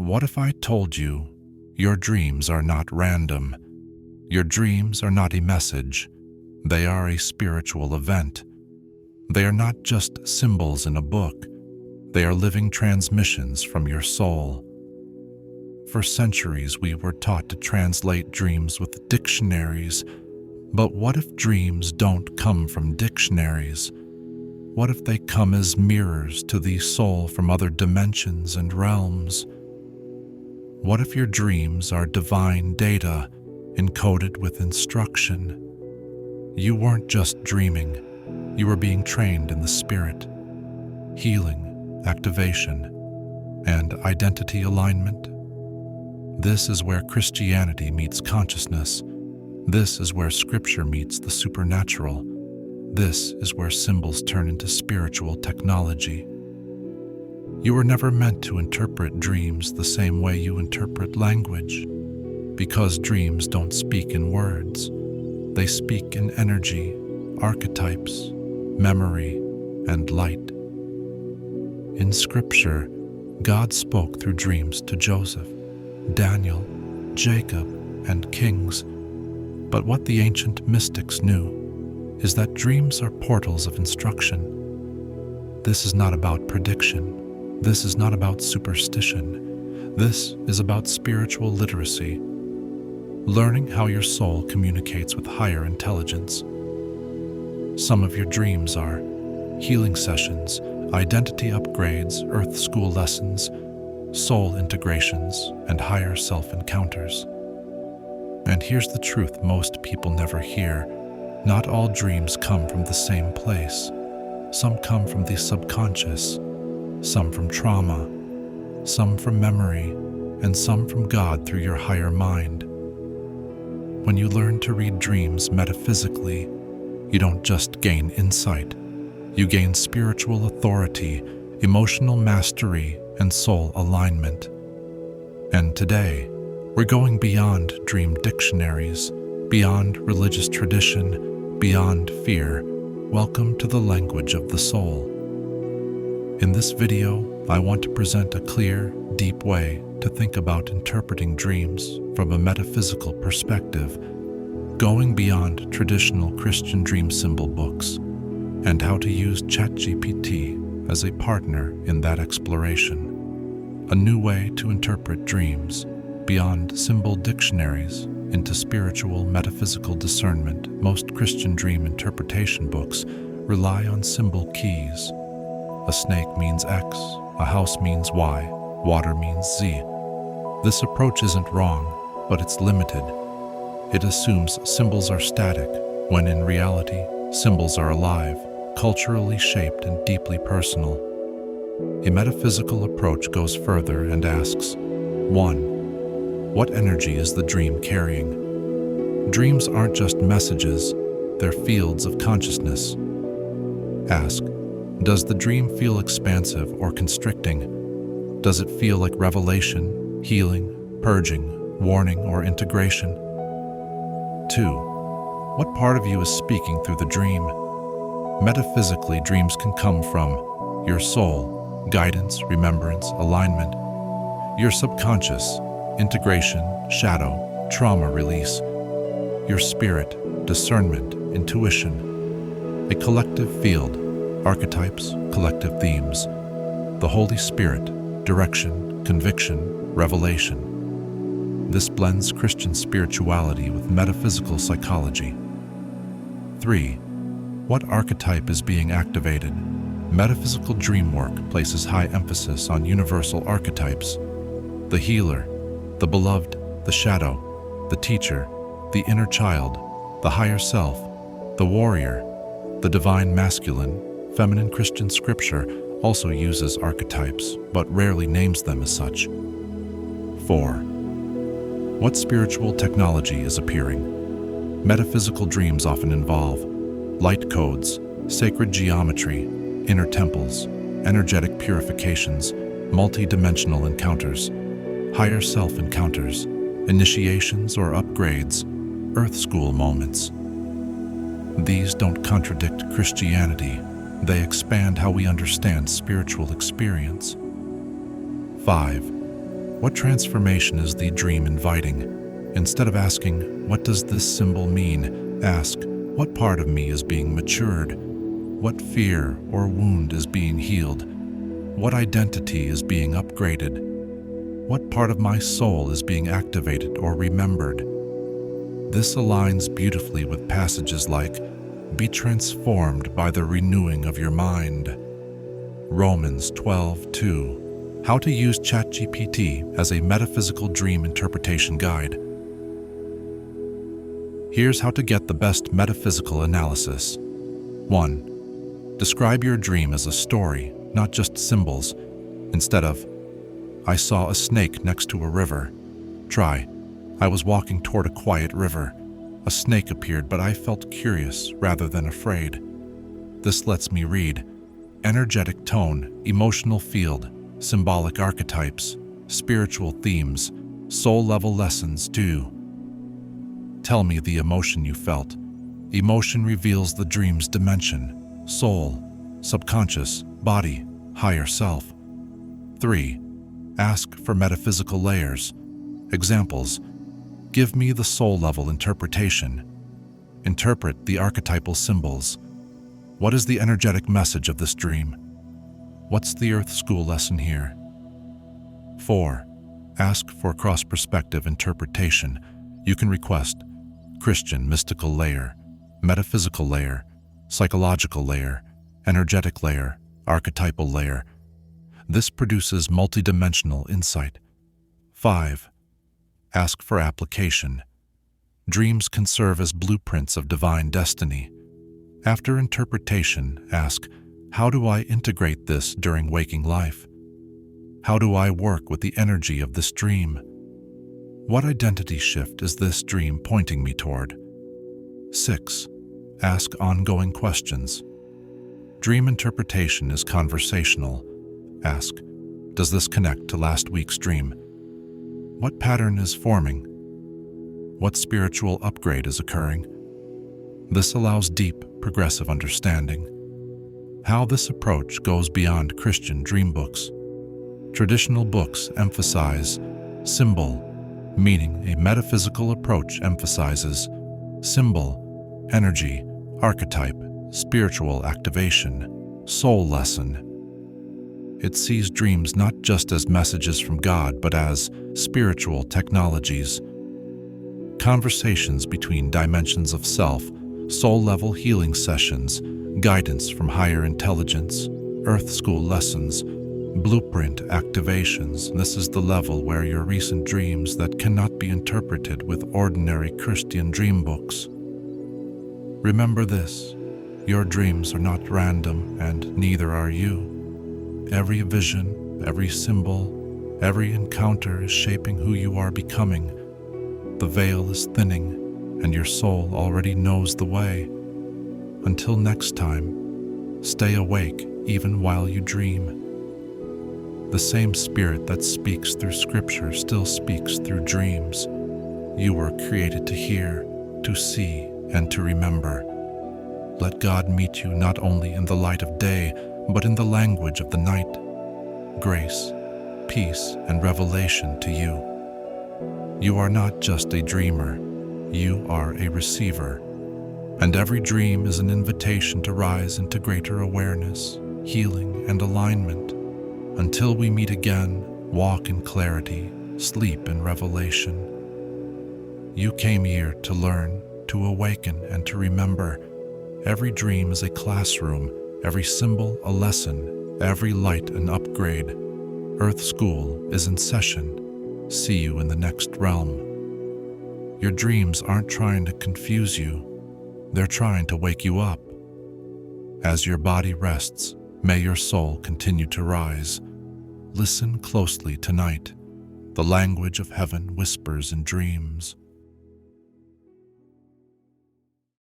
What if I told you your dreams are not random? Your dreams are not a message. They are a spiritual event. They are not just symbols in a book. They are living transmissions from your soul. For centuries, we were taught to translate dreams with dictionaries. But what if dreams don't come from dictionaries? What if they come as mirrors to the soul from other dimensions and realms? What if your dreams are divine data encoded with instruction? You weren't just dreaming, you were being trained in the spirit. Healing, activation, and identity alignment. This is where Christianity meets consciousness. This is where scripture meets the supernatural. This is where symbols turn into spiritual technology. You were never meant to interpret dreams the same way you interpret language, because dreams don't speak in words. They speak in energy, archetypes, memory, and light. In scripture, God spoke through dreams to Joseph, Daniel, Jacob, and kings. But what the ancient mystics knew is that dreams are portals of instruction. This is not about prediction. This is not about superstition. This is about spiritual literacy, learning how your soul communicates with higher intelligence. Some of your dreams are healing sessions, identity upgrades, earth school lessons, soul integrations, and higher self encounters. And here's the truth most people never hear. Not all dreams come from the same place. Some come from the subconscious, some from trauma, some from memory, and some from God through your higher mind. When you learn to read dreams metaphysically, you don't just gain insight. You gain spiritual authority, emotional mastery, and soul alignment. And today, we're going beyond dream dictionaries, beyond religious tradition, beyond fear. Welcome to the language of the soul. In this video, I want to present a clear, deep way to think about interpreting dreams from a metaphysical perspective, going beyond traditional Christian dream symbol books, and how to use ChatGPT as a partner in that exploration. A new way to interpret dreams beyond symbol dictionaries into spiritual metaphysical discernment. Most Christian dream interpretation books rely on symbol keys. A snake means X, a house means Y, water means Z. This approach isn't wrong, but it's limited. It assumes symbols are static, when in reality, symbols are alive, culturally shaped and deeply personal. A metaphysical approach goes further and asks, 1. What energy is the dream carrying? Dreams aren't just messages, they're fields of consciousness. Ask, does the dream feel expansive or constricting? Does it feel like revelation, healing, purging, warning, or integration? 2. What part of you is speaking through the dream? Metaphysically, dreams can come from your soul, guidance, remembrance, alignment, your subconscious, integration, shadow, trauma release, your spirit, discernment, intuition, a collective field, archetypes, collective themes, the Holy Spirit, direction, conviction, revelation. This blends Christian spirituality with metaphysical psychology. 3. What archetype is being activated? Metaphysical dream work places high emphasis on universal archetypes: the healer, the beloved, the shadow, the teacher, the inner child, the higher self, the warrior, the divine masculine. Feminine Christian scripture also uses archetypes, but rarely names them as such. 4. What spiritual technology is appearing? Metaphysical dreams often involve light codes, sacred geometry, inner temples, energetic purifications, multi-dimensional encounters, higher self encounters, initiations or upgrades, earth school moments. These don't contradict Christianity. They expand how we understand spiritual experience. 5. What transformation is the dream inviting? Instead of asking, "What does this symbol mean?" ask, "What part of me is being matured? What fear or wound is being healed? What identity is being upgraded? What part of my soul is being activated or remembered?" This aligns beautifully with passages like, "Be transformed by the renewing of your mind." Romans 12:2. How to use ChatGPT as a metaphysical dream interpretation guide. Here's how to get the best metaphysical analysis. 1. Describe your dream as a story, not just symbols. Instead of, "I saw a snake next to a river," try, "I was walking toward a quiet river. A snake appeared, but I felt curious rather than afraid." This lets me read energetic tone, emotional field, symbolic archetypes, spiritual themes, soul-level lessons too. Tell me the emotion you felt. Emotion reveals the dream's dimension: soul, subconscious, body, higher self. 3. Ask for metaphysical layers. Examples: give me the soul-level interpretation. Interpret the archetypal symbols. What is the energetic message of this dream? What's the Earth School lesson here? 4. Ask for cross-perspective interpretation. You can request Christian mystical layer, metaphysical layer, psychological layer, energetic layer, archetypal layer. This produces multidimensional insight. 5. Ask for application. Dreams can serve as blueprints of divine destiny. After interpretation, ask, "How do I integrate this during waking life? How do I work with the energy of this dream? What identity shift is this dream pointing me toward?" 6. Ask ongoing questions. Dream interpretation is conversational. Ask, "Does this connect to last week's dream? What pattern is forming? What spiritual upgrade is occurring?" This allows deep, progressive understanding. How this approach goes beyond Christian dream books. Traditional books emphasize symbol, meaning a metaphysical approach emphasizes symbol, energy, archetype, spiritual activation, soul lesson. It sees dreams not just as messages from God, but as spiritual technologies. Conversations between dimensions of self, soul-level healing sessions, guidance from higher intelligence, Earth School lessons, blueprint activations. This is the level where your recent dreams that cannot be interpreted with ordinary Christian dream books. Remember this: your dreams are not random, and neither are you. Every vision, every symbol, every encounter is shaping who you are becoming. The veil is thinning, and your soul already knows the way. Until next time, stay awake even while you dream. The same Spirit that speaks through Scripture still speaks through dreams. You were created to hear, to see, and to remember. Let God meet you not only in the light of day, but in the language of the night. Grace, peace, and revelation to you. You are not just a dreamer, you are a receiver. And every dream is an invitation to rise into greater awareness, healing, and alignment. Until we meet again, walk in clarity, sleep in revelation. You came here to learn, to awaken, and to remember. Every dream is a classroom, every symbol a lesson, every light an upgrade. Earth School is in session. See you in the next realm. Your dreams aren't trying to confuse you. They're trying to wake you up. As your body rests, may your soul continue to rise. Listen closely tonight. The language of heaven whispers in dreams.